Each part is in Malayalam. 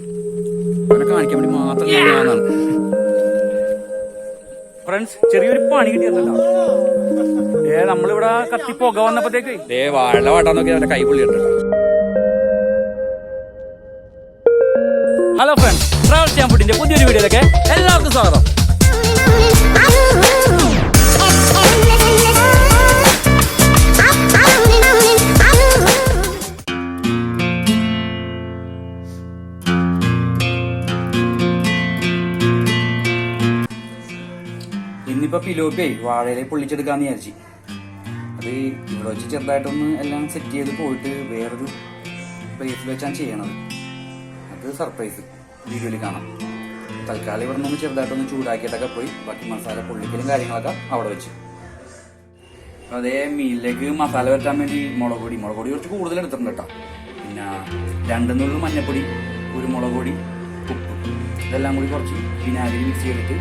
അവനെ കാണിക്കാൻ വേണ്ടി മാത്രം ഞാനാണ്. ഫ്രണ്ട്സ്, ചെറിയൊരു പണി കിട്ടിയതല്ലോ. നമ്മളിവിടെ കത്തി പുക വന്നപ്പോഴത്തേക്ക് വാഴ വാട്ടാൻ നോക്കി അവന്റെ കൈ പുള്ളി ഇട്ടിട്ടോ. ഹലോ ഫ്രണ്ട്സ്, ട്രാവൽ ചെയ്യാൻ ഫുഡിന്റെ പുതിയൊരു വീഡിയോയിലേക്ക് എല്ലാവർക്കും സ്വാഗതം. ഇന്നിപ്പോ പിലോപ്പി വാഴയിലെ പൊള്ളിച്ചെടുക്കാന്ന് വിചാരിച്ചു. അത് ഇവിടെ വെച്ച് ചെറുതായിട്ടൊന്ന് എല്ലാം സെറ്റ് ചെയ്ത് പോയിട്ട് വേറൊരു പ്ലേസിൽ വെച്ചാണ് ചെയ്യണത്. അത് സർപ്രൈസ് വീഡിയോയിൽ കാണാം. തൽക്കാലം ഇവിടെ നിന്ന് ചെറുതായിട്ടൊന്ന് ചൂടാക്കിയിട്ടൊക്കെ പോയി ബാക്കി മസാല പൊള്ളിക്കലും കാര്യങ്ങളൊക്കെ അവിടെ വെച്ച്. അതേ മീനിലേക്ക് മസാല വരട്ടാൻ വേണ്ടി മുളക് പൊടി കുറച്ച് കൂടുതൽ എടുത്തിട്ടുണ്ട് കേട്ടോ. പിന്നെ 2 നുള്ളു മഞ്ഞപ്പൊടി, കുരുമുളക് പൊടി, ഉപ്പ്, ഇതെല്ലാം കൂടി കുറച്ച് വിനാഗിരി മിക്സ് ചെയ്തിട്ട്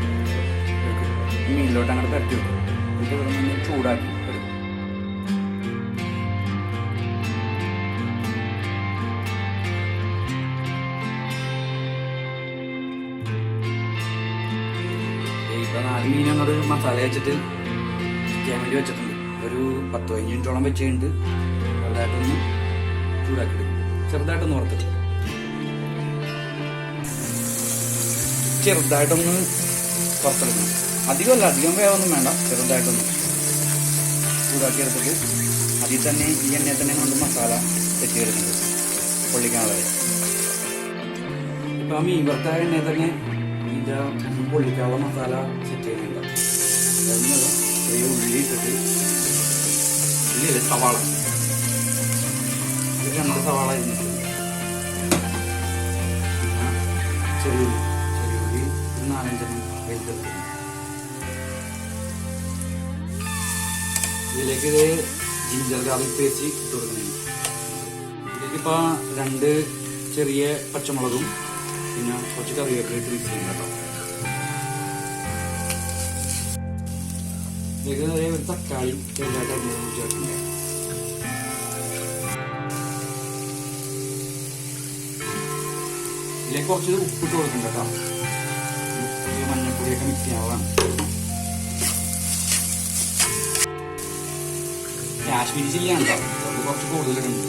മീനിലോട്ട് അങ്ങനെ പരത്തി വെക്കും. എന്നിട്ട് ഇവിടെ നിന്ന് ചൂടാക്കി എടുക്കും. ഇപ്പൊ 4 മീൻ അങ്ങോട്ട് മസാല വെച്ചിട്ട് ചെയ്യാൻ വേണ്ടി വെച്ചിട്ടുണ്ട്. ഒരു 10-15 മിനിറ്റോളം വെച്ച് കഴിഞ്ഞിട്ട് ചെറുതായിട്ടൊന്ന് ചൂടാക്കി എടുക്കും. ചെറുതായിട്ടൊന്ന് വറുത്തെടുക്കും. ചെറുതായിട്ടൊന്ന് വറുത്തെടുക്കണം. അധികം വേവൊന്നും വേണ്ട. ചെറുതായിട്ടൊന്ന് ചൂടാക്കി എടുത്തിട്ട് അതിൽ തന്നെ ഈ എണ്ണയിൽ തന്നെ കൊണ്ട് മസാല സെറ്റ് ചെയ്തെടുക്കുന്നത് പൊള്ളിക്കാനുള്ളത്. ഇപ്പം ആ മീൻ വറുത്ത എണ്ണയിൽ തന്നെ ഇതിൻ്റെ പൊള്ളിക്കാനുള്ള മസാല സെറ്റ് ചെയ്യുന്നുണ്ട്. ചെറിയ ഉള്ളി ഇട്ടിട്ട് ഉള്ളിയല്ലേ സവാള, 2 സവാള ഇരുന്നിട്ട് പിന്നെ ചെറിയ ഉള്ളി ഒരു 4-5 വെളുത്തെടുത്തിട്ടുണ്ട്. ഇതിലേക്ക് ജിഞ്ചർ ഗാർലിക് പേസ്റ്റ് ഇട്ട് കൊടുക്കുന്നതാണ്. ഇതിലേക്കിപ്പോൾ 2 ചെറിയ പച്ചമുളകും പിന്നെ കുറച്ച് കറിവേപ്പില ഇട്ട് മിക്സ് ചെയ്യുന്നത് കേട്ടോ. ഇതിലേക്ക് ഒരു തക്കാളി ചെറുതായിട്ട് അരിഞ്ഞത് ചേർക്കുന്നത്. ഇതിലേക്ക് കുറച്ച് ഉപ്പിട്ട് കൊടുക്കുന്നുണ്ട് കേട്ടോ. മഞ്ഞപ്പൊടിയൊക്കെ മിക്സ് ചെയ്യാവുന്നതാണ്. കാശ്മീരി ചില്ലിയാണ് കേട്ടോ. അത് കുറച്ച് കൂടുതലുണ്ട്.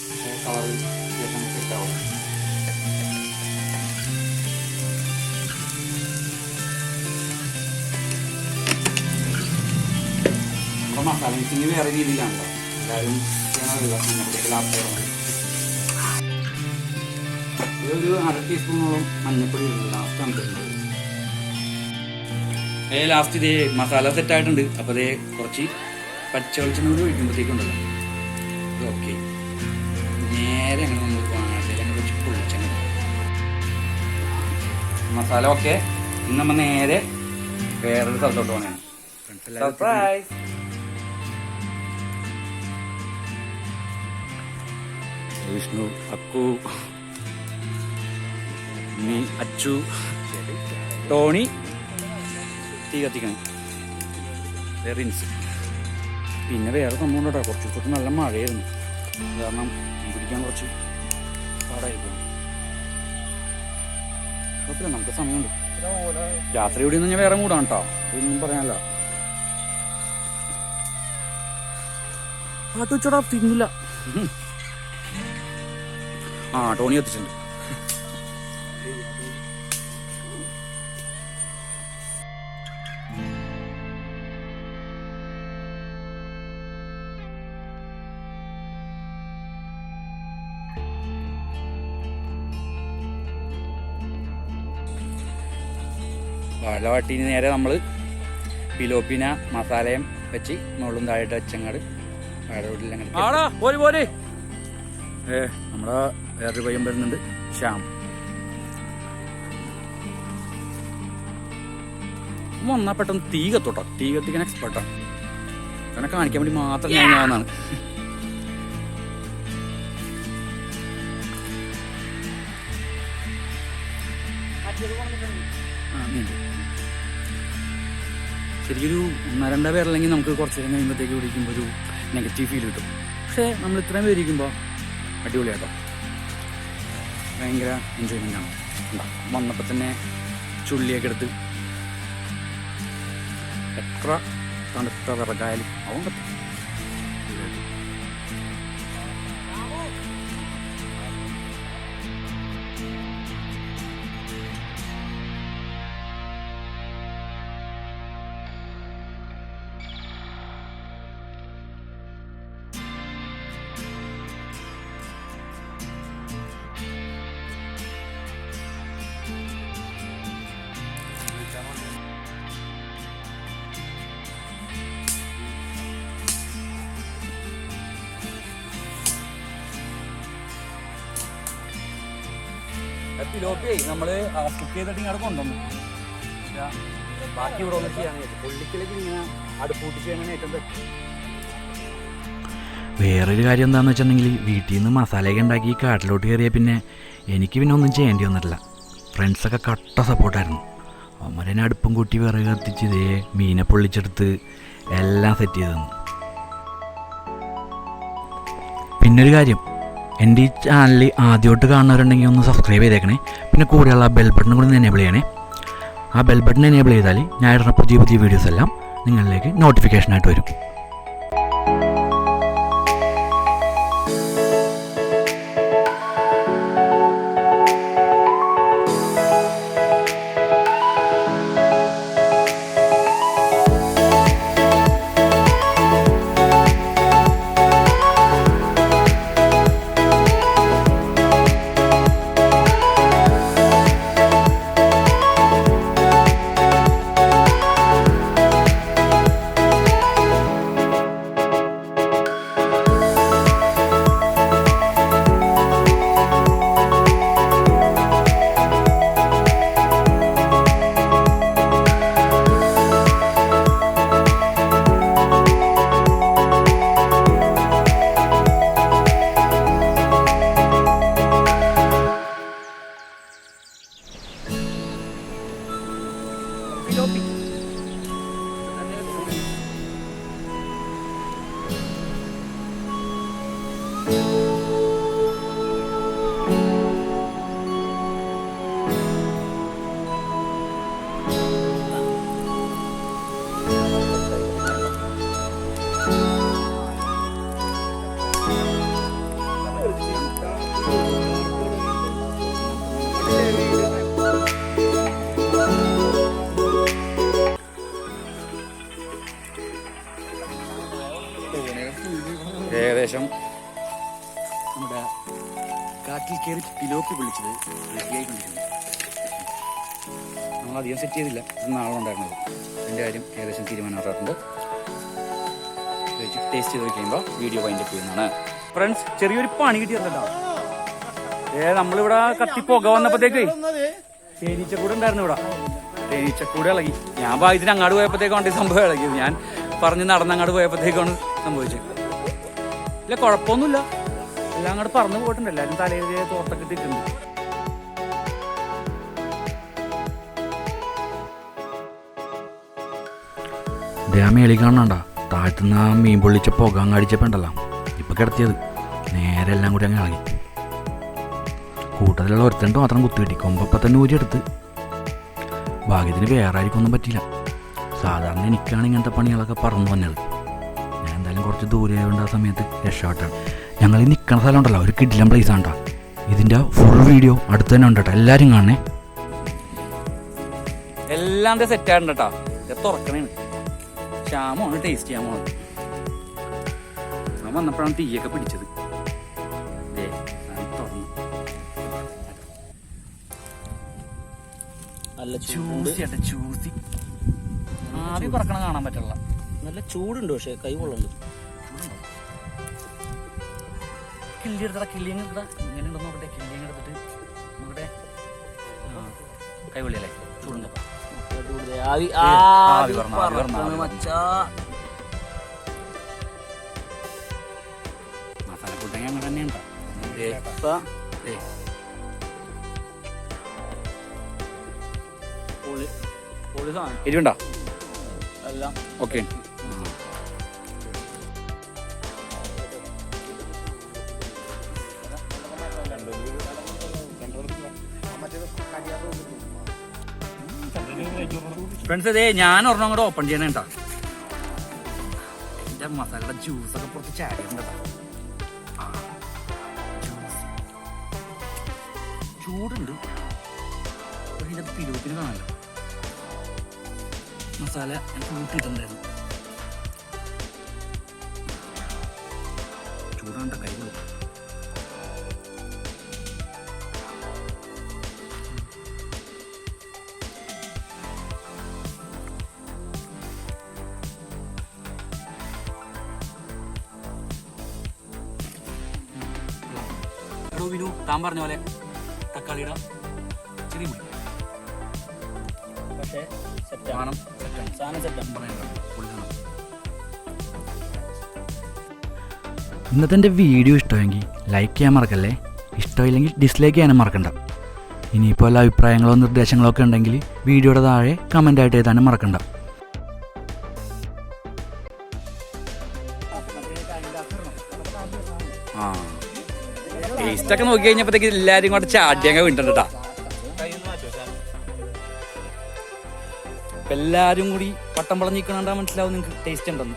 പക്ഷേ കളറ് ശേഷം സെറ്റാവും. അപ്പോൾ മസാല മിക്സിങ് വേറെ രീതിയിലാണ് കേട്ടോ. എല്ലാവരും ചെയ്യണമല്ല. മഞ്ഞപ്പൊടിയൊക്കെ ലാസ്റ്റ് ഇതൊരു 1/2 ടീസ്പൂണോളം മഞ്ഞപ്പൊടി ലാസ്റ്റ് കണ്ടിട്ടുണ്ട്. ലാസ്റ്റ് ഇതേ മസാല സെറ്റായിട്ടുണ്ട്. അപ്പോൾ അതേ കുറച്ച് പച്ച വെളിച്ചെണ്ണ കൂടി ഒഴിക്കുമ്പോഴത്തേക്കുണ്ടല്ലോ ഇത് ഓക്കെ. നേരെ അങ്ങനെ നമ്മൾ വാഴയിലങ്ങനെ കുറച്ച് പൊളിച്ചെണ്ണ മസാല ഓക്കെ. ഇന്ന് നമ്മൾ നേരെ വേറൊരു സ്ഥലത്തോട്ട് പോകണം. സർപ്രൈസ്. വിഷ്ണു, അക്കു, അച്ചു, ടോണി തീ കത്തിക്കണം. റിൻസ്. പിന്നെ വേറെ സംഭവം കേട്ടോ. കുറച്ച് ദിവസമൊക്കെ നല്ല മഴയായിരുന്നു. കാരണം പിടിക്കാൻ കുറച്ച് പാടായിരിക്കും. കുഴപ്പമില്ല, നമുക്ക് സമയമുണ്ട്. രാത്രി ഇവിടെ നിന്ന് ഞാൻ വേറെ മൂടാണ് കേട്ടോ. ഒന്നും പറയാനല്ല. പാട്ട് വെച്ചോടാ തിന്നില്ല. ടോണി കത്തിച്ചിട്ടുണ്ട്. വാഴ വാട്ടീന് നേരെ നമ്മൾ പിലോപ്പിന മസാലയും വെച്ച് മുകളിലും താഴെയിട്ട് വെച്ചങ്ങാട് വാഴ വീട്ടിലങ്ങനെ നമ്മുടെ വേറൊരു പയ്യൻ വരുന്നുണ്ട്, ശ്യാം. വന്നാൽ പെട്ടെന്ന് തീ കത്തോട്ടോ. തീ കത്തിക്കാൻ എക്സ്പെർട്ടാണ്. അങ്ങനെ കാണിക്കാൻ വേണ്ടി മാത്രം ഞാനാണ്. ശരിക്കൊരു 1-2 പേരല്ലെങ്കിൽ നമുക്ക് കുറച്ച് നേരം കഴിയുമ്പോഴത്തേക്ക് കുടിക്കുമ്പോൾ ഒരു നെഗറ്റീവ് ഫീൽ കിട്ടും. പക്ഷേ നമ്മൾ ഇത്രയും പേരിക്കുമ്പോൾ അടിപൊളിയാട്ടോ. ഭയങ്കര എൻജോയ്മെൻ്റാണ്. വന്നപ്പോൾ തന്നെ ചുള്ളിയൊക്കെ എടുത്ത് എത്ര തണുത്ത വിറകായാലും അവൻ പറ്റും. പിലോപ്പി നമ്മൾ കുക്ക് ചെയ്തിട്ട് ഇങ്ങോട്ട് കൊണ്ടുവന്നു. ബാക്കി ഇവിടെ ഒന്നും ചെയ്യാൻ പൊള്ളിക്കലേക്ക് ഇങ്ങനെ അടുപ്പൂട്ടി ചെയ്യണമെന്ന് ഏറ്റവും പറ്റും. വേറൊരു കാര്യം എന്താണെന്ന് വെച്ചിട്ടുണ്ടെങ്കിൽ വീട്ടിൽ നിന്ന് മസാലയൊക്കെ ഉണ്ടാക്കി കാട്ടിലോട്ട് കയറിയാൽ പിന്നെ എനിക്ക് പിന്നെ ഒന്നും ചെയ്യേണ്ടി വന്നിട്ടില്ല. ഫ്രണ്ട്സൊക്കെ കട്ട സപ്പോർട്ടായിരുന്നു. അവന്മാരെന്നെ അടുപ്പം കൂട്ടി വിറക് കത്തിച്ച് ഇതേ മീനെ പൊള്ളിച്ചെടുത്ത് എല്ലാം സെറ്റ് ചെയ്ത് തന്നു. പിന്നൊരു കാര്യം, എൻ്റെ ഈ ചാനൽ ആദ്യമായിട്ട് കാണുന്നവരുണ്ടെങ്കിൽ ഒന്ന് സബ്സ്ക്രൈബ് ചെയ്തേക്കണേ. പിന്നെ കൂടെയുള്ള ആ ബെൽ ബട്ടൺ കൂടി എനേബിൾ ചെയ്യണേ. ആ ബെൽ ബട്ടൺ എനേബിൾ ചെയ്താൽ ഞാൻ ഇടുന്ന പുതിയ പുതിയ വീഡിയോസ് എല്ലാം നിങ്ങളിലേക്ക് നോട്ടിഫിക്കേഷനായിട്ട് വരും. ഏകദേശം നമ്മുടെ കാറ്റിൽ കയറി പിലോപ്പി വിളിച്ചത് റെഡിയായിക്കൊണ്ടിരിക്കുന്നു. നമ്മളധികം സെറ്റ് ചെയ്തില്ല, ഇത് നാളെ ഉണ്ടായിരുന്നത്. അതിൻ്റെ കാര്യം ഏകദേശം തീരുമാനമായിട്ടുണ്ട്. ടേസ്റ്റ് ചെയ്ത് കഴിയുമ്പോൾ വീഡിയോ വൈൻഡപ്പ് ചെയ്യുന്നതാണ്. ഫ്രണ്ട്സ്, ചെറിയൊരു പണി കിട്ടിയിട്ടുണ്ടോ? നമ്മളിവിടെ കത്തി പുക വന്നപ്പോഴത്തേക്ക് തേനീച്ചക്കൂട് ഉണ്ടായിരുന്നു. ഇവിടെ തേനീച്ചക്കൂട് ഇളകി. ഞാൻ ഭാഗ്യത്തിന് അങ്ങോട്ട് പോയപ്പോഴത്തേക്കാണ് സംഭവം ഇളകിയത്. ഞാൻ പറഞ്ഞ് നടന്നങ്ങോട്ട് പോയപ്പോഴത്തേക്കാണ് സംഭവിച്ചത്. ഇല്ല, കുഴപ്പമൊന്നുമില്ല. എല്ലാം അങ്ങോട്ട് പറന്ന് പോയിട്ടുണ്ട്. എല്ലാവരും തലയിൽ തോർത്തൊക്കെ ഇട്ടിട്ടുണ്ട്. മേളി കാണണ്ട, താഴ്ത്തുന്ന ആ മീൻ പൊള്ളിച്ച പുക അങ്ങ് അടിച്ചപ്പോണ്ടല്ലോ ഇപ്പം കിടത്തിയത് നേരെ എല്ലാം കൂടി അങ്ങ് ഇളകി. കൂട്ടത്തിലുള്ള ഒരുത്തണ്ട് മാത്രം കുത്തി കിട്ടി. കൊമ്പപ്പം തന്നെ ഊരിയെടുത്ത്. ഭാഗ്യത്തിന് വേറെ ആയിരിക്കൊന്നും പറ്റിയില്ല. സാധാരണ എനിക്കാണ് ഇങ്ങനത്തെ പണികളൊക്കെ പറന്നു വന്നത്. ഞാൻ എന്തായാലും കുറച്ച് ദൂരെ ആയതുകൊണ്ട് ആ സമയത്ത് രക്ഷപ്പെട്ടാണ്. ഞങ്ങൾ ഈ നിൽക്കുന്ന സ്ഥലം ഉണ്ടല്ലോ, ഒരു കിടിലൻ പ്ലേസ് ആണ് കേട്ടോ. ഇതിൻ്റെ ഫുൾ വീഡിയോ അടുത്ത് തന്നെ ഉണ്ട് കേട്ടോ, എല്ലാവരും കാണണേ. എല്ലാം സെറ്റായിട്ടുണ്ട് കേട്ടോ. ഇത് തുറക്കണേണ്. ക്ഷാമമാണ്, ടേസ്റ്റ് ചെയ്യാൻ പോണത്. ഞാൻ വന്നപ്പോഴാണ് തീയൊക്കെ പിടിച്ചത്. നല്ല ചൂസി ആവി പറക്കണ കാണാൻ പറ്റില്ല. നല്ല ചൂടുണ്ട്, പക്ഷെ കൈ കൊള്ളുന്നുണ്ട്. കിള്ളി എടുത്തടാ, കിള്ളിയും എടുത്തടാ. ഇങ്ങനെ ഉണ്ടോ നോക്കട്ടെ. കിള്ളിയും എടുത്തിട്ട് നോക്കട്ടെ. കൈ കൊള്ളിയല്ലേ? ചൂടുണ്ടോ? മസാല കൂട്ടങ്ങ അങ്ങനെ തന്നെ ഉണ്ടോ? എരിവുണ്ടോ? ഓക്കെ. ഫ്രണ്ട്സ് ഇതേ ഞാൻ ഒരെണ്ണം കൂടെ ഓപ്പൺ ചെയ്യണേ കേട്ടോ. എന്റെ മസാലയുടെ ജ്യൂസൊക്കെ പുറത്ത് ചാടിയുണ്ട് കേട്ടോ. ചൂടുണ്ട്. ഇതിന്റെ പിലോപ്പിന് കാണാമല്ലോ. മസാല കൂട്ടിയിട്ടുണ്ടായിരുന്നു. ചൂടാണ്ട കൈ കൊടുക്കും. വിനു താൻ പറഞ്ഞ പോലെ തക്കാളിയുടെ ചെറിയ മുടി പക്ഷേ വേണം. സാധനം സെറ്റാണ്. ഇന്നത്തെ എൻ്റെ വീഡിയോ ഇഷ്ടമെങ്കിൽ ലൈക്ക് ചെയ്യാൻ മറക്കല്ലേ. ഇഷ്ടമില്ലെങ്കിൽ ഡിസ്ലൈക്ക് ചെയ്യാനും മറക്കണ്ട. ഇനിയിപ്പോൾ എല്ലാ അഭിപ്രായങ്ങളോ നിർദ്ദേശങ്ങളോ ഒക്കെ ഉണ്ടെങ്കിൽ വീഡിയോയുടെ താഴെ കമൻ്റായിട്ട് എഴുതാനും മറക്കണ്ട. ആ ടേസ്റ്റ് ഒക്കെ നോക്കി കഴിഞ്ഞപ്പോഴത്തേക്ക് എല്ലാരും കൂടെ ചാടിയങ്ങ് വീണ്ടുണ്ട് കേട്ടോ. എല്ലാരും കൂടി പട്ടം പളഞ്ഞിക്കണണ്ടാ മനസ്സിലാവും നിങ്ങക്ക് ടേസ്റ്റ് ഉണ്ടെന്ന്.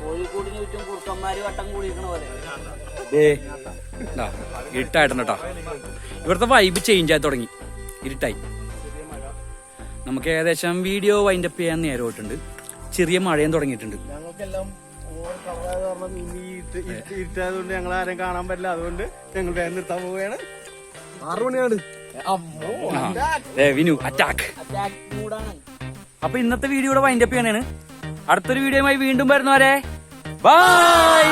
കോഴിക്കോടിന് ചുറ്റും കുറുക്കന്മാര് വട്ടം കൂടിയിരിക്കണ പോലെ. ഇരുട്ടായിട്ടുണ്ട് കേട്ടോ. ഇവിടുത്തെ വൈബ് ചേഞ്ച് ആയി തുടങ്ങി. ഇരുട്ടായി. നമുക്ക് ഏകദേശം വീഡിയോ വൈൻഡപ്പ് ചെയ്യാൻ നേരമായിട്ടുണ്ട്. ചെറിയ മഴയും തുടങ്ങിയിട്ടുണ്ട്. ഞങ്ങൾക്കെല്ലാം ഇരുട്ടായതുകൊണ്ട് ഞങ്ങൾ ആരെയും കാണാൻ പറ്റില്ല. അതുകൊണ്ട് ഞങ്ങൾ വേഗം നിർത്താൻ പോവുകയാണ്. 6 മണിയാണ്. വിനു അറ്റാക്ക്. അപ്പൊ ഇന്നത്തെ വീഡിയോയുടെ വൈൻഡപ്പ് ചെയ്യാനാണ്. അടുത്തൊരു വീഡിയോയുമായി വീണ്ടും വരുന്നവരെ ബൈ.